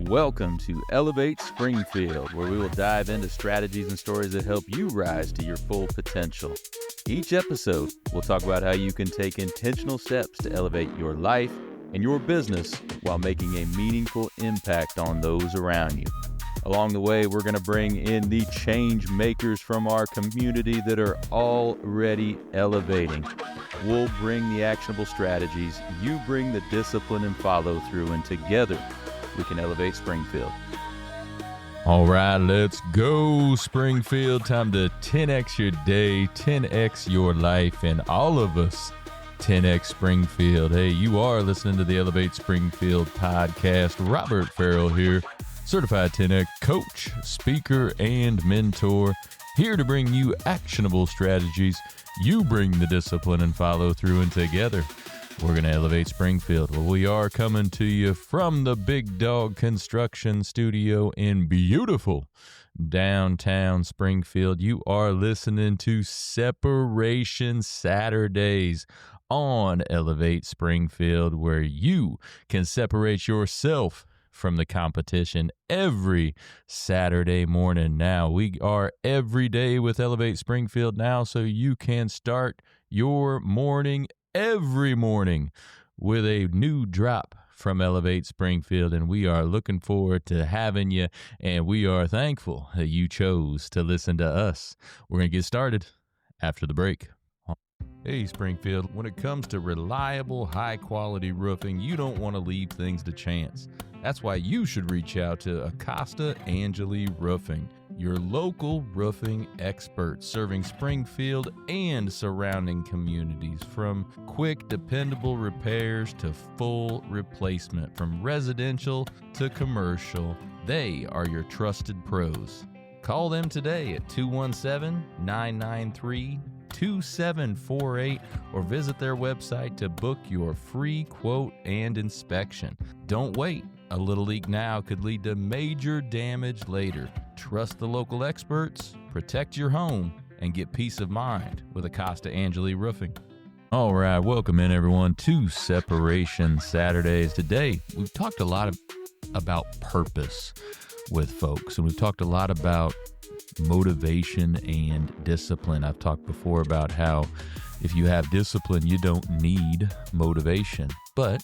Welcome to Elevate Springfield, where we will dive into strategies and stories that help you rise to your full potential. Each episode, we'll talk about how you can take intentional steps to elevate your life and your business while making a meaningful impact on those around you. Along the way, we're going to bring in the change makers from our community that are already elevating. We'll bring the actionable strategies, you bring the discipline and follow through, and together we can elevate Springfield. All right, let's go, Springfield. Time to 10x your day, 10x your life, and all of us 10x Springfield. Hey, you are listening to the Elevate Springfield podcast. Robert Ferriell here, certified 10x coach, speaker, and mentor, here to bring you actionable strategies. You bring the discipline and follow through, and together we're going to elevate Springfield. Well, we are coming to you from the Big Dog Construction Studio in beautiful downtown Springfield. You are listening to Separation Saturdays on Elevate Springfield, where you can separate yourself from the competition every Saturday morning. Now, we are every day with Elevate Springfield now, so you can start your morning every morning with a new drop from Elevate Springfield, and we are looking forward to having you, and we are thankful that you chose to listen to us. We're going to get started after the break. Hey, Springfield, when it comes to reliable, high-quality roofing, you don't want to leave things to chance. That's why you should reach out to Acosta Angeli Roofing, your local roofing experts serving Springfield and surrounding communities. From quick, dependable repairs to full replacement, from residential to commercial, they are your trusted pros. Call them today at 217-993-2748 or visit their website to book your free quote and inspection. Don't wait. A little leak now could lead to major damage later. Trust the local experts, protect your home, and get peace of mind with Acosta Angeli Roofing. All right, welcome in everyone to Separation Saturdays. Today, we've talked a lot about purpose with folks, and we've talked a lot about motivation and discipline. I've talked before about how if you have discipline, you don't need motivation, but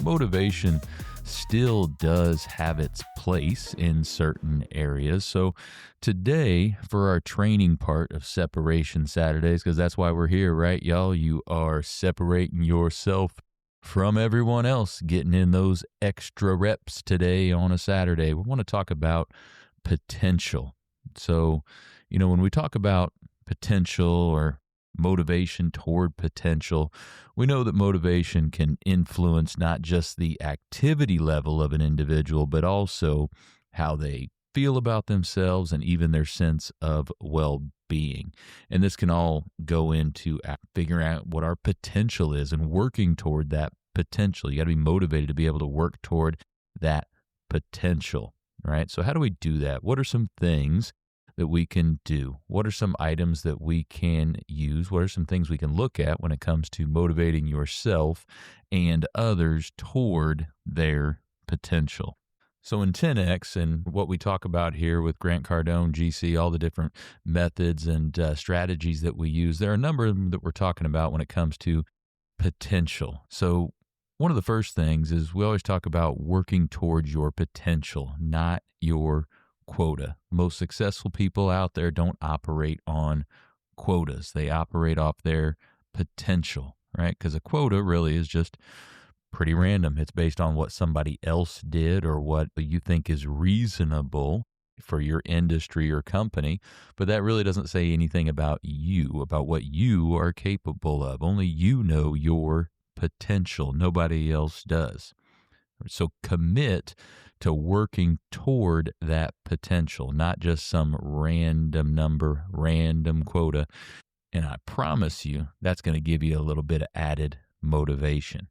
motivation still does have its place in certain areas. So today, for our training part of Separation Saturdays, because that's why we're here, right, y'all? You are separating yourself from everyone else, getting in those extra reps today on a Saturday. We want to talk about potential. So, when we talk about potential or motivation toward potential, we know that motivation can influence not just the activity level of an individual, but also how they feel about themselves and even their sense of well-being. And this can all go into figuring out what our potential is and working toward that potential. You got to be motivated to be able to work toward that potential, right? So how do we do that? What are some things that we can do? What are some items that we can use? What are some things we can look at when it comes to motivating yourself and others toward their potential? So in 10X and what we talk about here with Grant Cardone, GC, all the different methods and strategies that we use, there are a number of them that we're talking about when it comes to potential. So one of the first things is we always talk about working towards your potential, not your quota. Most successful people out there don't operate on quotas. They operate off their potential, right? Because a quota really is just pretty random. It's based on what somebody else did or what you think is reasonable for your industry or company, but that really doesn't say anything about you, about what you are capable of. Only you know your potential. Nobody else does. So commit to working toward that potential, not just some random number, random quota. And I promise you, that's going to give you a little bit of added motivation.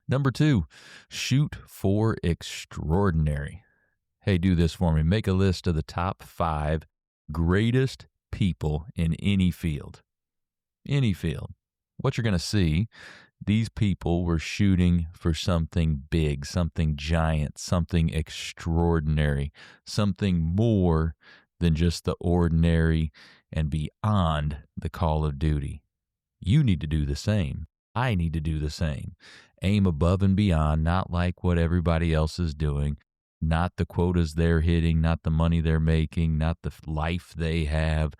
Number 2, shoot for extraordinary. Hey, do this for me. Make a list of the top 5 greatest people in any field. Any field. What you're going to see These people were shooting for something big, something giant, something extraordinary, something more than just the ordinary and beyond the call of duty. You need to do the same. I need to do the same. Aim above and beyond, not like what everybody else is doing, not the quotas they're hitting, not the money they're making, not the life they have.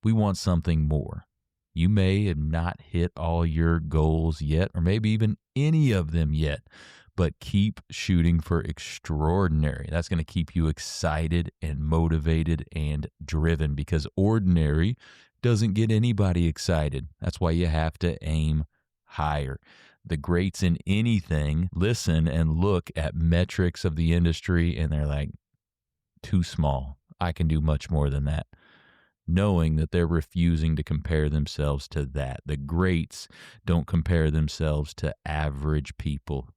We want something more. You may have not hit all your goals yet, or maybe even any of them yet, but keep shooting for extraordinary. That's going to keep you excited and motivated and driven, because ordinary doesn't get anybody excited. That's why you have to aim higher. The greats in anything listen and look at metrics of the industry, and they're like, too small. I can do much more than that. Knowing that they're refusing to compare themselves to that. The greats don't compare themselves to average people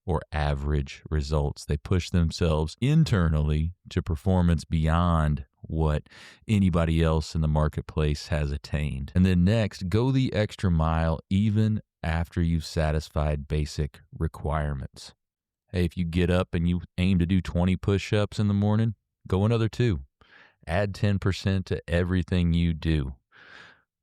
or average results. They push themselves internally to performance beyond what anybody else in the marketplace has attained. And then next, go the extra mile even after you've satisfied basic requirements. Hey, if you get up and you aim to do 20 push-ups in the morning, go another 2. Add 10% to everything you do.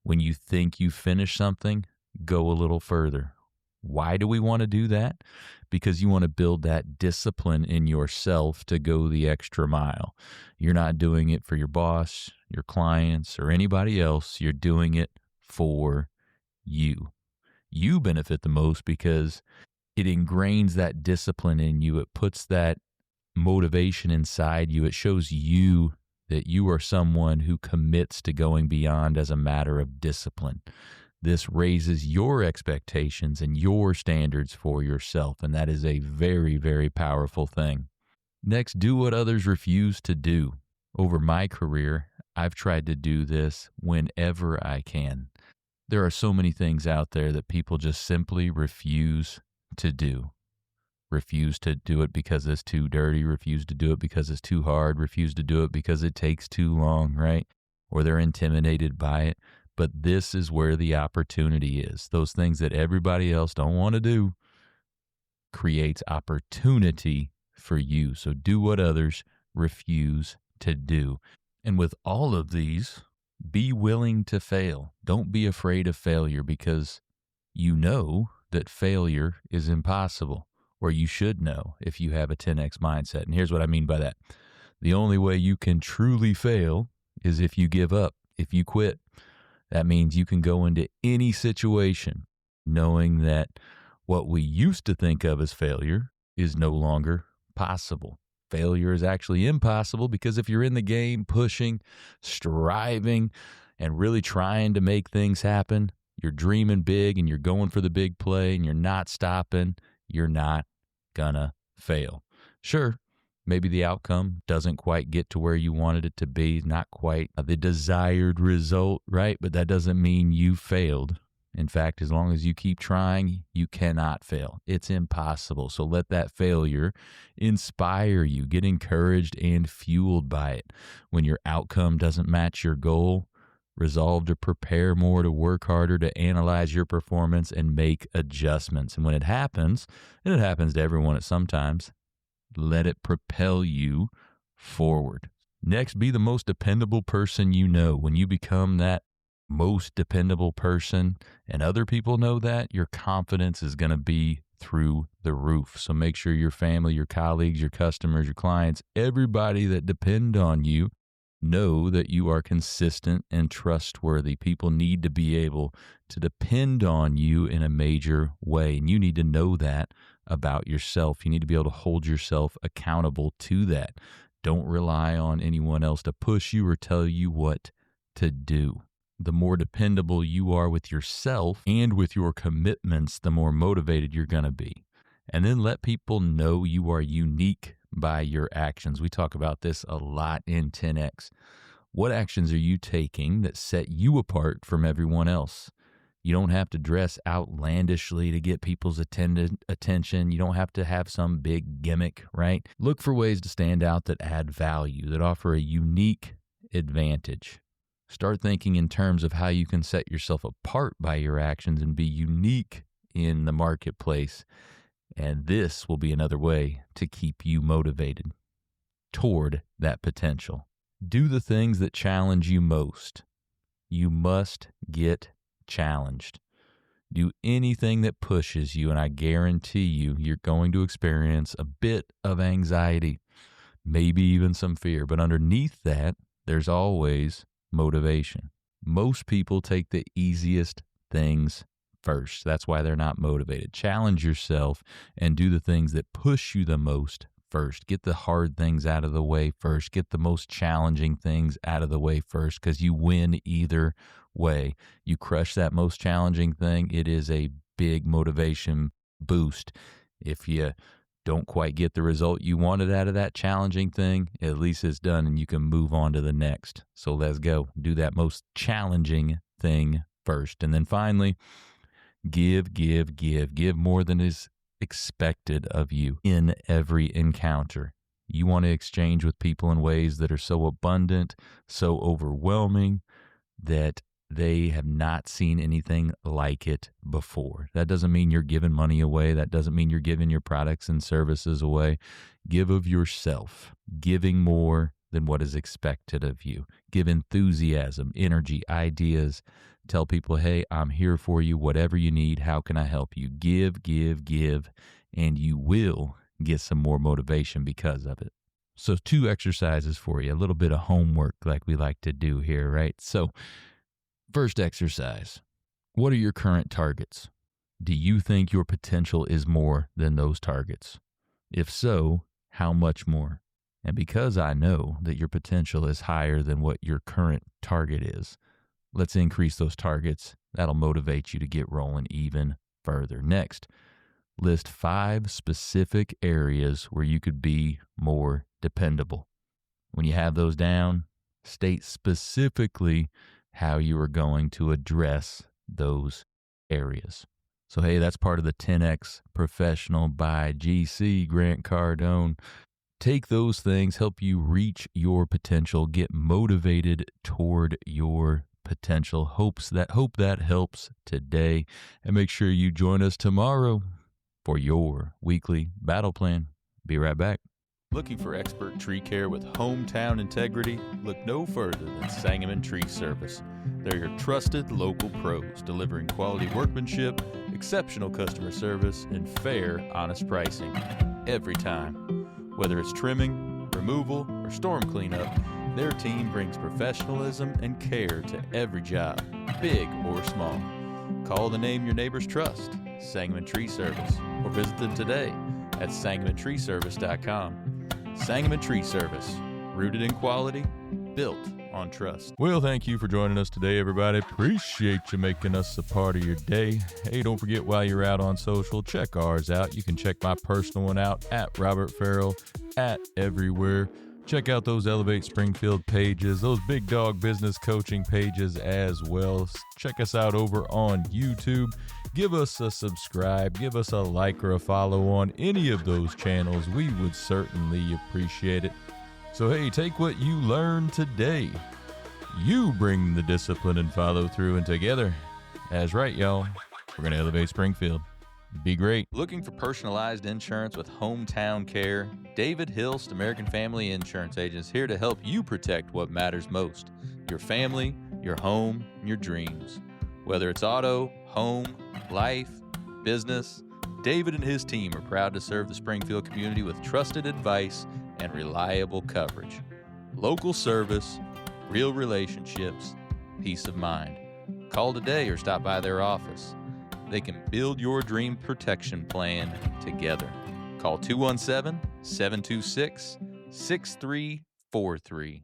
When you think you finish something, go a little further. Why do we want to do that? Because you want to build that discipline in yourself to go the extra mile. You're not doing it for your boss, your clients, or anybody else. You're doing it for you. You benefit the most because it ingrains that discipline in you. It puts that motivation inside you. It shows you that you are someone who commits to going beyond as a matter of discipline. This raises your expectations and your standards for yourself, and that is a very, very powerful thing. Next, do what others refuse to do. Over my career, I've tried to do this whenever I can. There are so many things out there that people just simply refuse to do. Refuse to do it because it's too dirty, refuse to do it because it's too hard, refuse to do it because it takes too long, right? Or they're intimidated by it. But this is where the opportunity is. Those things that everybody else don't want to do creates opportunity for you. So do what others refuse to do. And with all of these, be willing to fail. Don't be afraid of failure, because you know that failure is impossible. Or you should know if you have a 10x mindset. And here's what I mean by that. The only way you can truly fail is if you give up, if you quit. That means you can go into any situation knowing that what we used to think of as failure is no longer possible. Failure is actually impossible, because if you're in the game pushing, striving, and really trying to make things happen, you're dreaming big and you're going for the big play and you're not stopping, you're not gonna fail. Sure, maybe the outcome doesn't quite get to where you wanted it to be, not quite the desired result, right? But that doesn't mean you failed. In fact, as long as you keep trying, you cannot fail. It's impossible. So let that failure inspire you. Get encouraged and fueled by it. When your outcome doesn't match your goal, resolve to prepare more, to work harder, to analyze your performance and make adjustments. And when it happens, and it happens to everyone at some times, let it propel you forward. Next, be the most dependable person you know. When you become that most dependable person and other people know that, your confidence is going to be through the roof. So make sure your family, your colleagues, your customers, your clients, everybody that depend on you know that you are consistent and trustworthy. People need to be able to depend on you in a major way. And you need to know that about yourself. You need to be able to hold yourself accountable to that. Don't rely on anyone else to push you or tell you what to do. The more dependable you are with yourself and with your commitments, the more motivated you're going to be. And then let people know you are unique by your actions. We talk about this a lot in 10X. What actions are you taking that set you apart from everyone else? You don't have to dress outlandishly to get people's attention. You don't have to have some big gimmick, right? Look for ways to stand out that add value, that offer a unique advantage. Start thinking in terms of how you can set yourself apart by your actions and be unique in the marketplace. And this will be another way to keep you motivated toward that potential. Do the things that challenge you most. You must get challenged. Do anything that pushes you, and I guarantee you, you're going to experience a bit of anxiety, maybe even some fear. But underneath that, there's always motivation. Most people take the easiest things first. That's why they're not motivated. Challenge yourself and do the things that push you the most first. Get the hard things out of the way first. Get the most challenging things out of the way first, because you win either way. You crush that most challenging thing, it is a big motivation boost. If you don't quite get the result you wanted out of that challenging thing, at least it's done and you can move on to the next. So let's go. Do that most challenging thing first. And then finally, give more than is expected of you in every encounter. You want to exchange with people in ways that are so abundant, so overwhelming, that they have not seen anything like it before. That doesn't mean you're giving money away. That doesn't mean you're giving your products and services away. Give of yourself, giving more than what is expected of you. Give enthusiasm, energy, ideas. Tell people, hey, I'm here for you. Whatever you need, how can I help you? Give, and you will get some more motivation because of it. So 2 exercises for you, a little bit of homework like we like to do here, right? So first exercise, what are your current targets? Do you think your potential is more than those targets? If so, how much more? And because I know that your potential is higher than what your current target is, let's increase those targets. That'll motivate you to get rolling even further. Next, list 5 specific areas where you could be more dependable. When you have those down, state specifically how you are going to address those areas. So, hey, that's part of the 10X Professional by GC, Grant Cardone. Take those things, help you reach your potential, get motivated toward your potential. Hope that helps today. And make sure you join us tomorrow for your weekly battle plan. Be right back. Looking for expert tree care with hometown integrity? Look no further than Sangamon Tree Service. They're your trusted local pros, delivering quality workmanship, exceptional customer service, and fair, honest pricing every time. Whether it's trimming, removal, or storm cleanup, their team brings professionalism and care to every job, big or small. Call the name your neighbors trust, Sangamon Tree Service, or visit them today at sangamontreeservice.com. Sangamon Tree Service, rooted in quality, built on trust. Well, thank you for joining us today, everybody. Appreciate you making us a part of your day. Hey, don't forget, while you're out on social, check ours out. You can check my personal one out at Robert Ferriell at everywhere. Check out those Elevate Springfield pages, those Big Dog Business Coaching pages as well. Check us out over on YouTube. Give us a subscribe, give us a like or a follow on any of those channels. We would certainly appreciate it. So hey, take what you learned today. You bring the discipline and follow through, and together, that's right, y'all, we're going to elevate Springfield. Be great. Looking for personalized insurance with hometown care? David Hilst, American Family Insurance Agents, here to help you protect what matters most: your family, your home, and your dreams. Whether it's auto, home, life, business, David and his team are proud to serve the Springfield community with trusted advice and reliable coverage. Local service, real relationships, peace of mind. Call today or stop by their office. They can build your dream protection plan together. Call 217-726-6343